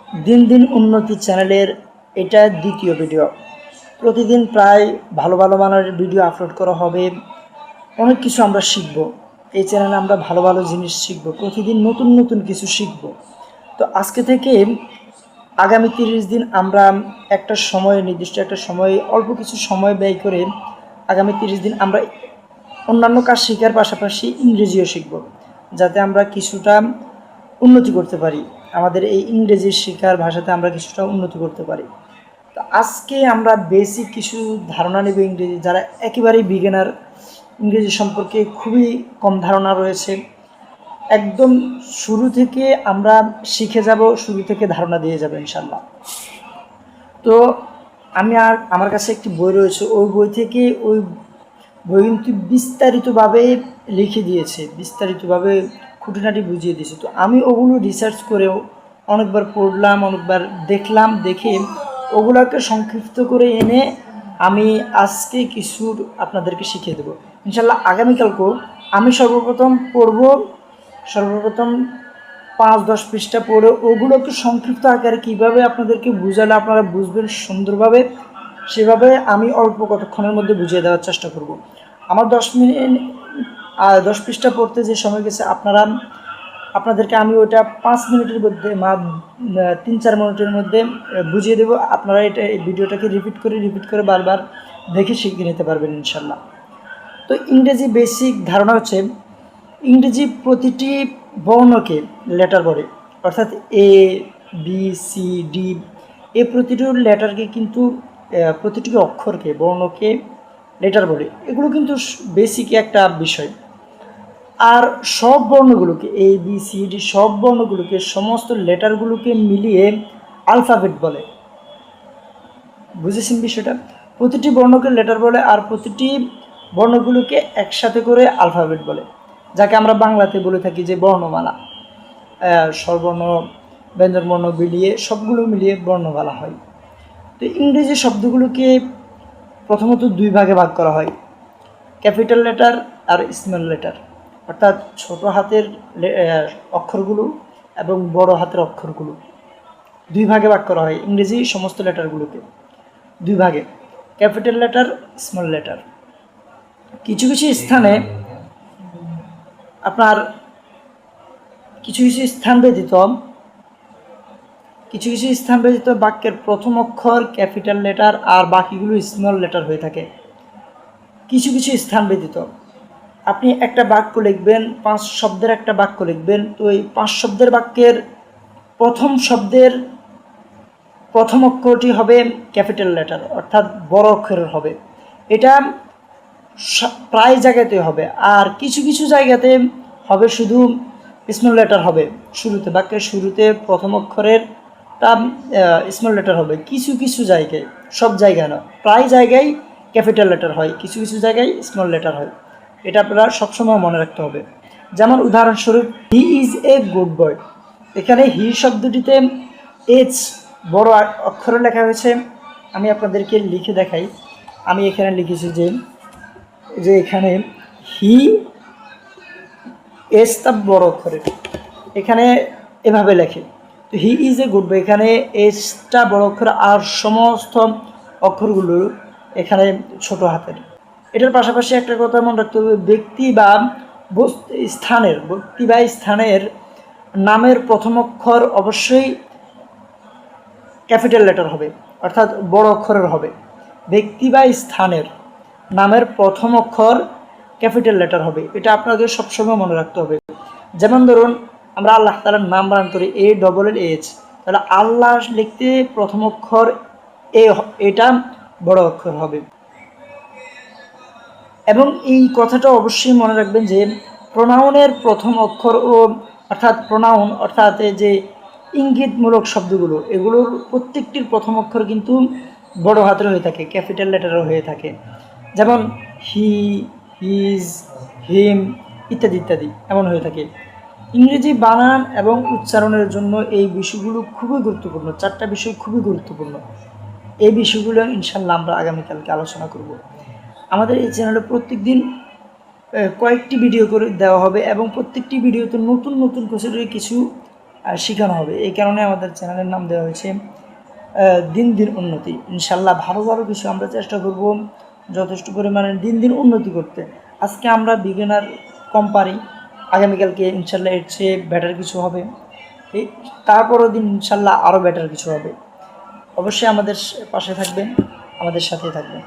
দিন দিন উন্নতি চ্যানেলের এটা দ্বিতীয় ভিডিও। প্রতিদিন প্রায় ভালো ভালো মানের ভিডিও আপলোড করা হবে। অনেক কিছু আমরা শিখব। এই চ্যানেলে আমরা ভালো ভালো জিনিস শিখব, প্রতিদিন নতুন নতুন কিছু শিখব। তো আজকে থেকে আগামী 30 দিন আমরা একটা সময়, নির্দিষ্ট একটা সময়, অল্প কিছু সময় ব্যয় করে আগামী 30 দিন আমরা অন্যান্য কাজ শেখার পাশাপাশি ইংরেজিও শিখব, যাতে আমরা কিছুটা উন্নতি করতে পারি। আমাদের এই ইংরেজি শেখার ভাষাতে আমরা কিছুটা উন্নতি করতে পারি। তো আজকে আমরা বেসিক কিছু ধারণা নেব ইংরেজি। যারা একেবারেই বিগিনার, ইংরেজি সম্পর্কে খুবই কম ধারণা রয়েছে, একদম শুরু থেকে আমরা শিখে যাব, শুরু থেকে ধারণা দিয়ে যাব ইনশাল্লাহ। তো আমার কাছে একটি বই রয়েছে, ওই বই থেকে ওই বই কিন্তু বিস্তারিতভাবে লিখে দিয়েছে, বিস্তারিতভাবে খুঁটিনাটি বুঝিয়ে দিয়েছে। তো আমি ওগুলো রিসার্চ করেও অনেকবার পড়লাম, অনেকবার দেখলাম, দেখে ওগুলোকে সংক্ষিপ্ত করে এনে আমি আজকে কিছু আপনাদেরকে শিখিয়ে দেবো ইনশাল্লাহ। আগামীকালকেও আমি সর্বপ্রথম 5-10 পৃষ্ঠা পড়ে ওগুলোকে সংক্ষিপ্ত আকারে কীভাবে আপনাদেরকে বুঝালে আপনারা বুঝবেন সুন্দরভাবে, সেভাবে আমি অল্প কতক্ষণের মধ্যে বুঝিয়ে দেওয়ার চেষ্টা করব। আমার 10 পৃষ্ঠা পড়তে যে সময় গেছে, আপনাদেরকে আমি ওইটা 5 মিনিটের মধ্যে 3-4 মিনিটের মধ্যে বুঝিয়ে দেবো। আপনারা এই ভিডিওটাকে রিপিট করে বারবার দেখে শিখে নিতে পারবেন ইনশাল্লাহ। তো ইংরেজি বেসিক ধারণা হচ্ছে, ইংরেজি প্রতিটি বর্ণকে লেটার বলে, অর্থাৎ এ, বি, সি, ডি, এই প্রতিটি লেটারকে কিন্তু প্রতিটি অক্ষরকে, বর্ণকে লেটার বলে। এগুলো কিন্তু বেসিক একটা বিষয়। আর সব বর্ণগুলোকে, এ, বি, সি, ডি, সব বর্ণগুলোকে, সমস্ত লেটারগুলোকে মিলিয়ে আলফাবেট বলে। বুঝেছেন বিষয়টা? প্রতিটি বর্ণকে লেটার বলে, আর প্রতিটি বর্ণগুলোকে একসাথে করে আলফাবেট বলে, যাকে আমরা বাংলাতে বলে থাকি যে বর্ণমালা। স্বরবর্ণ, ব্যঞ্জনবর্ণ মিলিয়ে, সবগুলো মিলিয়ে বর্ণমালা হয়। তো ইংরেজি শব্দগুলোকে প্রথমত 2 ভাগে ভাগ করা হয়, ক্যাপিটাল লেটার আর স্মল লেটার, অর্থাৎ ছোট হাতের অক্ষরগুলো এবং বড় হাতের অক্ষরগুলো 2 ভাগে ভাগ করা হয়। ইংরেজি সমস্ত লেটারগুলোকে 2 ভাগে, ক্যাপিটাল লেটার, স্মল লেটার। কিছু কিছু স্থানে আপনার কিছু কিছু স্থান ব্যতীত বাক্যের প্রথম অক্ষর ক্যাপিটাল লেটার আর বাকিগুলো স্মল লেটার হয়ে থাকে। কিছু কিছু স্থান ব্যতীত আপনি একটা বাক্য লিখবেন, 5 শব্দের একটা বাক্য লিখবেন, তো এই 5 শব্দের বাক্যের প্রথম শব্দের প্রথম অক্ষরটি হবে ক্যাপিটাল লেটার, অর্থাৎ বড় অক্ষরের হবে। এটা প্রায় জায়গাতে হবে। আর কিছু কিছু জায়গাতে হবে শুধু স্মল লেটার হবে, শুরুতে, বাক্যের শুরুতে প্রথম অক্ষরের তা স্মল লেটার হবে। কিছু কিছু জায়গায়, সব জায়গায় না, প্রায় জায়গায় ক্যাপিটাল লেটার হয়, কিছু কিছু জায়গায় স্মল লেটার হয়। এটা আপনারা সবসময় মনে রাখতে হবে। যেমন উদাহরণস্বরূপ, he is a good boy. এখানে হি শব্দটিতে এইচ বড় অক্ষরে লেখা হয়েছে। আমি আপনাদেরকে লিখে দেখাই। আমি এখানে লিখেছি যে এখানে হি, এসটা বড় অক্ষরে, এখানে এভাবে লেখে। তো he is a good boy, এখানে এসটা বড় অক্ষর আর সমস্ত অক্ষরগুলো এখানে ছোট হাতের। এটার পাশাপাশি একটা কথা মনে রাখতে হবে, ব্যক্তি বা স্থানের নামের প্রথম অক্ষর অবশ্যই ক্যাপিটাল লেটার হবে, অর্থাৎ বড় অক্ষরের হবে। ব্যক্তি বা স্থানের নামের প্রথম অক্ষর ক্যাপিটাল লেটার হবে, এটা আপনাদের সবসময় মনে রাখতে হবে। যেমন ধরুন, আমরা আল্লাহ তাআলার নাম বানান করি ALLH, তাহলে আল্লাহ লিখতে প্রথম অক্ষর এ, এটা বড় অক্ষর হবে। এবং এই কথাটা অবশ্যই মনে রাখবেন যে প্রোনাউনের প্রথম অক্ষর অর্থাৎ যে ইঙ্গিতমূলক শব্দগুলো, এগুলোর প্রত্যেকটির প্রথম অক্ষর কিন্তু বড় হাতের হয়ে থাকে, ক্যাপিটাল লেটারও হয়ে থাকে। যেমন হি, হিজ, হিম ইত্যাদি ইত্যাদি এমন হয়ে থাকে। ইংরেজি বানান এবং উচ্চারণের জন্য এই বিষয়গুলো খুবই গুরুত্বপূর্ণ। 4টা বিষয় খুবই গুরুত্বপূর্ণ। এই বিষয়গুলো ইনশাল্লাহ আমরা আগামীকালকে আলোচনা করব। আমাদের এই চ্যানেলে প্রত্যেক দিন কয়েকটি ভিডিও করে দেওয়া হবে এবং প্রত্যেকটি ভিডিওতে নতুন নতুন কিছু শেখানো হবে। এই কারণে আমাদের চ্যানেলের নাম দেওয়া হয়েছে দিন দিন উন্নতি। ইনশাল্লাহ ভালো ভালো কিছু আমরা চেষ্টা করব যথেষ্ট পরিমাণে দিন দিন উন্নতি করতে। আজকে আমরা বিগিনার কম পারি, আগামীকালকে ইনশাল্লাহ এর চেয়ে বেটার কিছু হবে, এই তারপরের দিন ইনশাল্লাহ আরও বেটার কিছু হবে। অবশ্যই আমাদের পাশে থাকবেন, আমাদের সাথে থাকবেন।